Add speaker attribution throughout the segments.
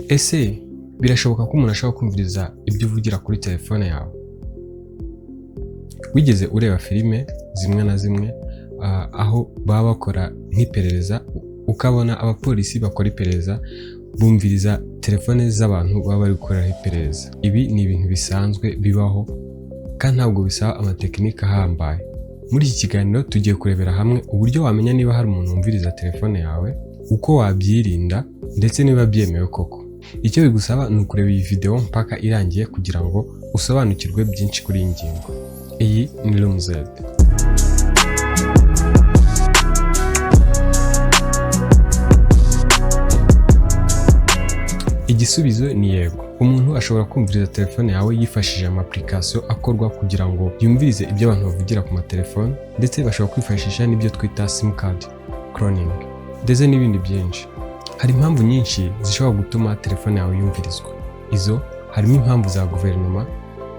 Speaker 1: Ese birashoboka ko umuntu ashobora kumviriza ibyo uvugira kuri telefone yawe? Wigeze ureba filime zimwe na zimwe aho baba bakora nk'iperereza, ukabona abapolisi bakora iperereza bumviriza telefone z'abantu baba bari gukoreraho iperereza? Ibi ni ibintu bisanzwe bibaho kandi ntabwo bisaba amatekinike ahambaye. Muri iki kiganiro tugiye kurebera hamwe uburyo wamenya niba hari umuntu wumviriza telefone yawe, uko wabyirinda ndetse niba byemewe koko. Icyo bigusaba ni ukureba iyi video mpaka irangiye kugira ngo usobanukirwe byinshi kuri iyi ngingo. Iyi ni Room Z. Igisubizo ni yego. Umuntu ashobora kumviriza telefone yawe yifashishije application akorwa kugira ngo yumvirize ibyo abantu bavugira ku matelefone, ndetse bashobora kwifashisha n'ibyo twita sim card cloning ndetse n'ibindi byinshi. Hari impamvu nyinshi zishobora gutuma telefone yawe yumvirizwa. Izo harimo impamvu za guverinoma,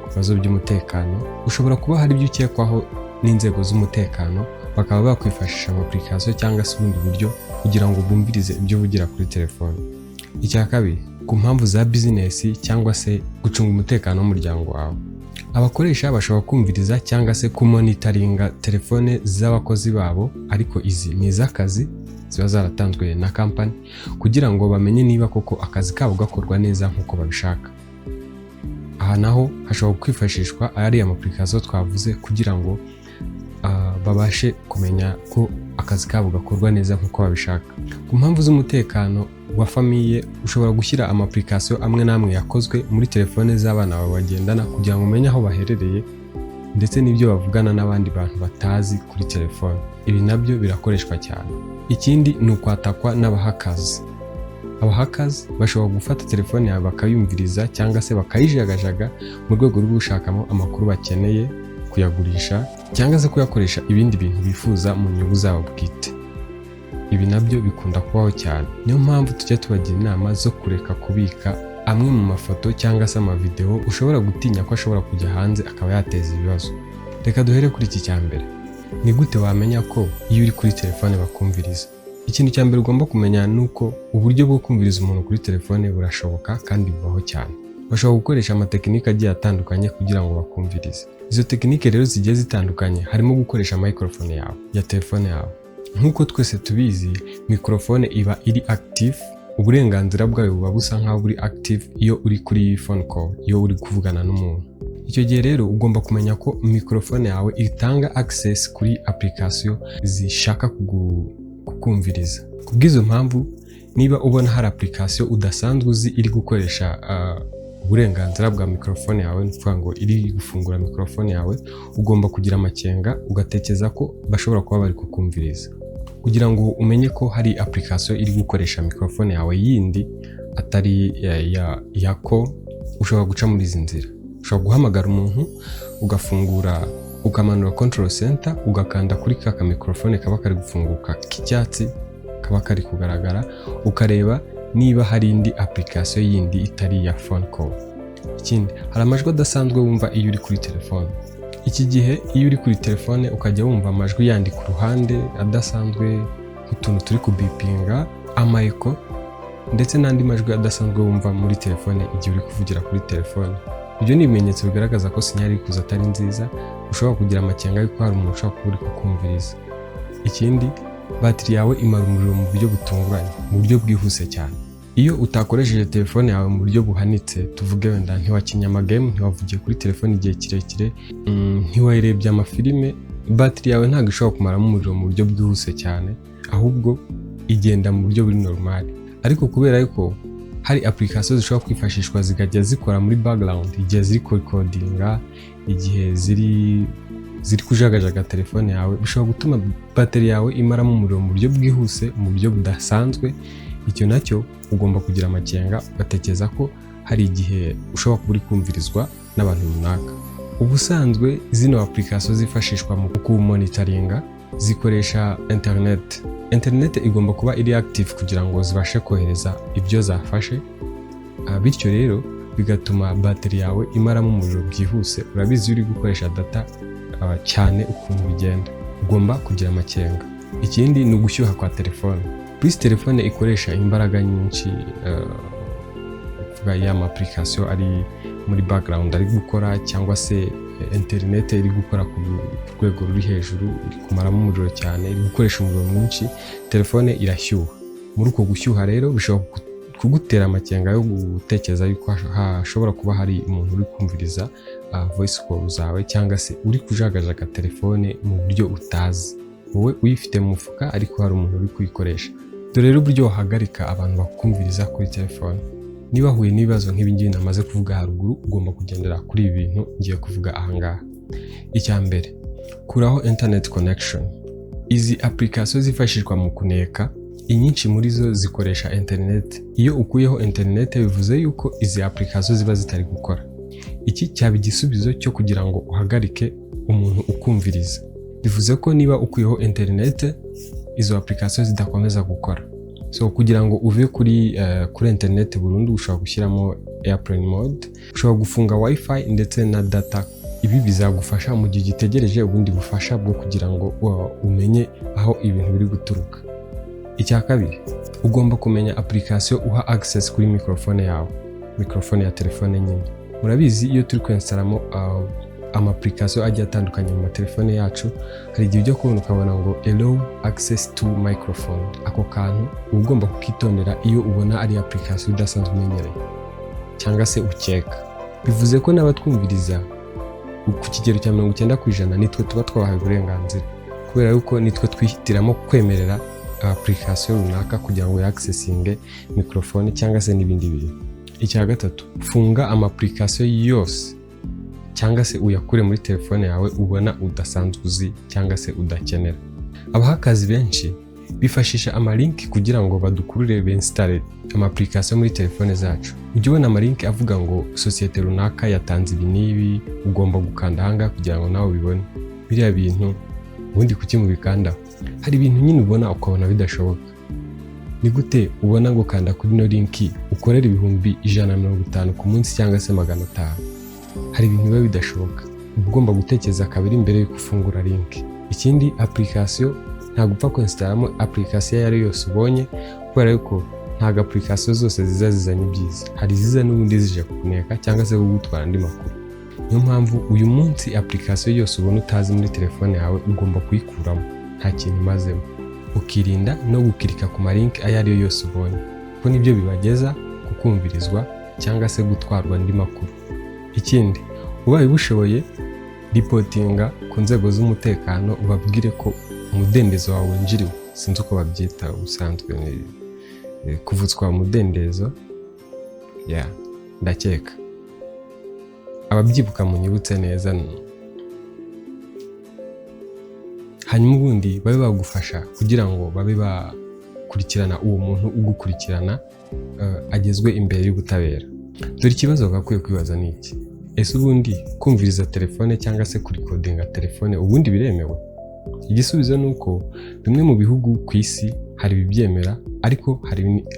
Speaker 1: ibibazo by'umutekano, ushobora kuba hari ibyo ukekwaho n'inzego z'umutekano, bakaba bakwifashisha application cyangwa se ubundi buryo kugira ngo bumvirize ibyo uvugira kuri telefone. Icya kabiri, ku mpamvu za business cyangwa se gucunga umutekano w'umuryango wawe. Abakoresha bashobora kumviriza cyangwa se kumonitoringa telefone z'abakozi babo, ariko izi ni iz'akazi ziba zaratanzwe na company kugira ngo bamenye niba koko akazi kabo gakorwa neza nk'uko babishaka. Aha naho hashobora kwifashishwa ari application twavuze kugira ngo babashe kumenya ko akazi kabo gakorwa neza nk'uko babishaka. Ku mpamvu z'umutekano wa famiye, ushobora gushyira application amwe n'amwe yakozwe muri telefone z'abana bawe bagendana kugira ngo umenye aho baherereye ndetse n'ibyo bavugana n'abandi bantu batazi kuri telefone. Ibi nabyo birakoreshwa cyane. Ikindi ni ukwatakwa n'abahakazi. Abahakazi bashobora gufata telefone yawe bakayumviriza cyangwa se bakayijagajaga mu rwego rwo gushakamo amakuru bakeneye, kuyagurisha cyangwa se kuyakoresha ibindi bintu bifuza mu nyungu zabo bwite. Ibi nabyo bikunda kubaho cyane. Niyo mpamvu tujya tubagira inama zo kureka kubika amwe mu mafoto cyangwa se amavideo ushobora gutinya ko ashobora kujya hanze akaba yateza ibibazo. Reka duhere kuri iki cya mbere. Ni gute wamenya ko iyo uri kuri telefone bakumviriza? Ikintu cya mbere ugomba kumenya ni uko uburyo bwo kumviriza umuntu kuri telefone burashoboka kandi bubaho cyane. Bashobora gukoresha amatekinike agiye atandukanye kugira ngo bakumvirize. Izo tekinike rero zigiye zitandukanye, harimo gukoresha microphone yawe ya telefone yawe. Nk'uko twese tubizi, microphone iba iri active, uburenganzira bwawe buba busa nkaho buri active iyo uri kuri phone call, iyo uri kuvugana n'umuntu. Icyo gihe rero ugomba kumenya ko microphone yawe itanga access kuri application zishaka kukumviriza. Kubw'izo mpamvu, niba ubona hari application udasanzwe uzi iri gukoresha uburenganzira bwa microphone yawe, n'uvuga ngo iri gufungura microphone yawe, ugomba kugira amakenga ugatekereza ko bashobora kuba bari kukumviriza. Kugira ngo umenye ko hari application iri gukoresha microphone yawe yindi atari yako, ushobora guca muri izi nzira. Ushobora guhamagara umuntu, ugafungura, ukamanura control center, ugakanda kuri ka microphone kaba kari gufunguka k'icyatsi kaba kari kugaragara, ukareba niba hari indi application yindi itari ya phone call. Ikindi, hari amajwi adasanzwe wumva iyo uri kuri telefone. Iki gihe iyo uri kuri telefone ukajya wumva amajwi yandi ku ruhande adasanzwe, nk'utuntu turi kubipinga, amaeko ndetse n'andi majwi adasanzwe wumva muri telefone igihe uri kuvugira kuri telefone. Ibyo ni ibimenyetso bigaragaza ko sinyali iri kuza atari nziza, ushobora kugira amakenga yuko hari umuntu ushobora kuba uri kukumviriza. Ikindi, batiri yawe imara umuriro mu buryo butunguranye, mu buryo bwihuse cyane. Iyo utakoresheje telefone yawe mu buryo buhanitse, tuvuge wenda ntiwakinnye amagame, ntiwavugiye kuri telefone igihe kirekire, ntiwayirebye amafilime, batiri yawe ntabwo ishobora kumaramo umuriro mu buryo bwihuse cyane, ahubwo igenda mu buryo buri normal. Ariko kubera yuko hari application zishobora kwifashishwa zikajya zikora muri background igihe ziri recordinga, igihe ziri kujagajaga telefone yawe, bishobora gutuma bateri yawe imaramo umuriro mu buryo bwihuse, mu buryo budasanzwe. Icyo nacyo ugomba kugira amakenga, ugatekereza ko hari igihe ushobora kuba uri kumvirizwa n'abantu runaka. Ubusanzwe zino application zifashishwa mu kumonitoringa zikoresha internet igomba kuba iri active kugira ngo zibashe kohereza ibyo zafashe, bityo rero bigatuma bateri yawe imaramo umuriro byihuse. Urabizi uri gukoresha data cyane ukuntu bigenda, ugomba kugira amakenga. Ikindi ni ugushyuha kwa telefone. Plus telefone ikoresha imbaraga nyinshi kuvuga ya application ari muri background ari gukora cyangwa se internet iri gukora ku rwego ruri hejuru, iri kumaramo umuriro cyane, iri gukoresha umuriro mwinshi, telefone irashyuha. Muri uko gushyuha rero bishobora kugutera amakenga yo gutekereza yuko hashobora kuba hari umuntu uri kumviriza voice call zawe cyangwa se uri kujagajaga telefone mu buryo utazi, wowe uyifite mu mufuka ariko hari umuntu uri kuyikoresha. Dore rero uburyo wahagarika abantu bakumviriza kuri telefone. Niba huye n'ibibazo nk'ibingibi namaze kuvuga haruguru, ugomba kugendera kuri ibi bintu ngiye kuvuga ahangaha. Icya mbere, kuraho internet connection. Izi application zifashishwa mu kuneka, inyinshi muri zo zikoresha internet. Iyo ukuyeho internet bivuze yuko izi application ziba zitari gukora. Iki cyaba igisubizo cyo kugira ngo uhagarike umuntu ukumviriza. Bivuze ko niba ukuyeho internet, izo application zidakomeza gukora. So kugira ngo uve kuri internet burundu ushobora gushyiramo airplane mode, ushobora gufunga wifi ndetse na data. Ibi bizagufasha mu gihe gitegereje ubundi bufasha bwo kugira ngo umenye aho ibintu biri guturuka. Icya kabiri, ugomba kumenya application uha access kuri microphone yawe, microphone ya telefone nyine. Murabizi iyo turi kwinstalamo application agiye atandukanye mu telefone yacu, hari igihe ujya kubona ukabona ngo allow access to microphone. Ako kantu ugomba kukitondera iyo ubona ari application udasanzwe umenyereye cyangwa se ukeka. Bivuze ko n'abatwumviriza ku kigero cya 90% nitwe tuba twabahaye uburenganzira, kubera yuko nitwe twihitiramo kwemerera application runaka kugira ngo accessinge microphone cyangwa se n'ibindi bintu. Icya gatatu, funga application yose cyangwa se uyakure muri telefone yawe ubona udasanzwe uzi cyangwa se udakenera. Abahakazi benshi bifashisha amalink kugira ngo badukurure beinstall application muri telefone zacu. Ujye ubona amalink avuga ngo societe runaka yatanze ibi n'ibi, ugomba gukanda hanga kugira ngo nawe ubibone. Biriya bintu ubundi kuki mubikandaho? Hari ibintu nyine ubona ukabona bidashoboka. Ni gute ubona ngo kanda kuri no link ukorera 150 ku munsi cyangwa se 500? Hari ibintu biba bidashoboka. Ugomba gutekereza kabiri mbere yo gufungura link. Ikindi, application ntabwo upfa kwinstallamo application yari yose ubonye, kubera yuko ntabwo application zose zizanye ibyiza. Hari ziza n'ubundi zije kuneka cyangwa se kugutwara andi makuru. Niyo mpamvu uyu munsi application yose ubona utazi muri telefone yawe ugomba kuyikuramo, nta kintu imazemo. Ukirinda no gukirika ku malink ayo ari yo yose ubonye, kuko nibyo bibageza kukumvirizwa cyangwa se gutwarwa andi makuru. Ikindi, ubaye bushoboye reportinga ku nzego z'umutekano, ubabwire ko umudendezo wawe winjiriwe. Sinzi uko babyita ubusanzwe, kuvutswa umudendezo, ndakeka ababyibuka munyibutse neza. Hanyuma ubundi babe bagufasha kugira ngo babe bakurikirana uwo muntu ugukurikirana agezwe imbere y'ubutabera. Dore ikibazo gakwiye kwibaza ni iki: ese ubundi kumviriza telefone cyangwa se kurikodinga telefone ubundi biremewe? Igisubizo ni uko bimwe mu bihugu ku isi hari ibibyemera, ariko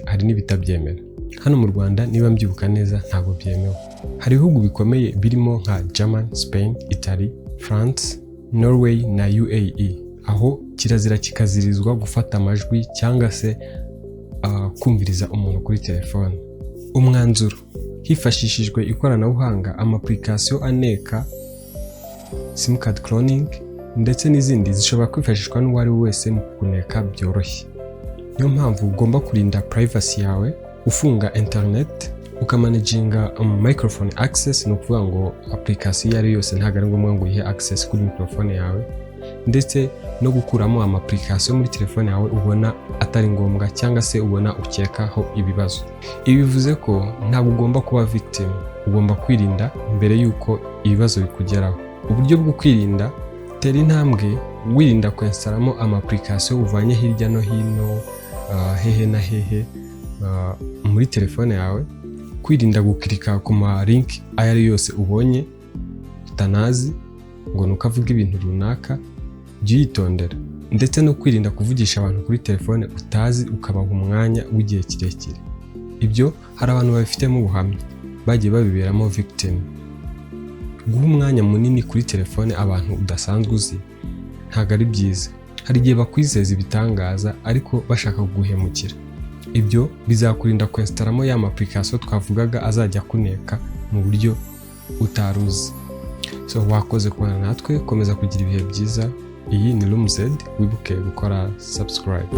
Speaker 1: hari n'ibitabyemera. Hano mu Rwanda niba mbyibuka neza ntabwo byemewe. Hari ibihugu bikomeye birimo nka German, Spain, Italy, France, Norway na UAE, aho kirazira kikazirizwa gufata amajwi cyangwa se kumviriza umuntu kuri telefone. Umwanzuro: hifashishijwe ikoranabuhanga, application aneka, sim card cloning ndetse n'izindi zishobora kwifashishwa n'uwari wese mu kuneka byoroshye. Niyo mpamvu ugomba kurinda privacy yawe, ufunga internet, ukamanaginga microphone access, no kuvuga ngo application yari yose ntabwo ari ngombwa ngo ihe access kuri microphone yawe, ndetse no gukuramo application muri telefone yawe ubona atari ngombwa cyangwa se ubona ukekaho ibibazo. Ibi bivuze ko ntabwo ugomba kuba victim, ugomba kwirinda mbere yuko ibibazo bikugeraho. Uburyo bwo kwirinda: tera intambwe wirinda kwinstalamo application uvanye hirya no hino, hehe na hehe muri telefone yawe. Kwirinda gukirika ku ma link ayo ari yose ubonye utanazi ngo nukavuga ibintu runaka, byitondera. Ndetse no kwirinda kuvugisha abantu kuri telefone utazi ukabaha umwanya w'igihe kirekire. Ibyo hari abantu babifitemo ubuhamya, bagiye babiberamo victim. Guha umwanya munini kuri telefone abantu udasanzwe uzi ntabwo ari byiza. Hari igihe bakwizeza ibitangaza ariko bashaka kuguhemukira. Ibyo bizakurinda kwesitaramo ya application twavugaga azajya kuneka mu buryo utaruzi. So wakoze kubana natwe, komeza kugira ibihe byiza. Iyi ni Room Z, wibuke gukora subscribe.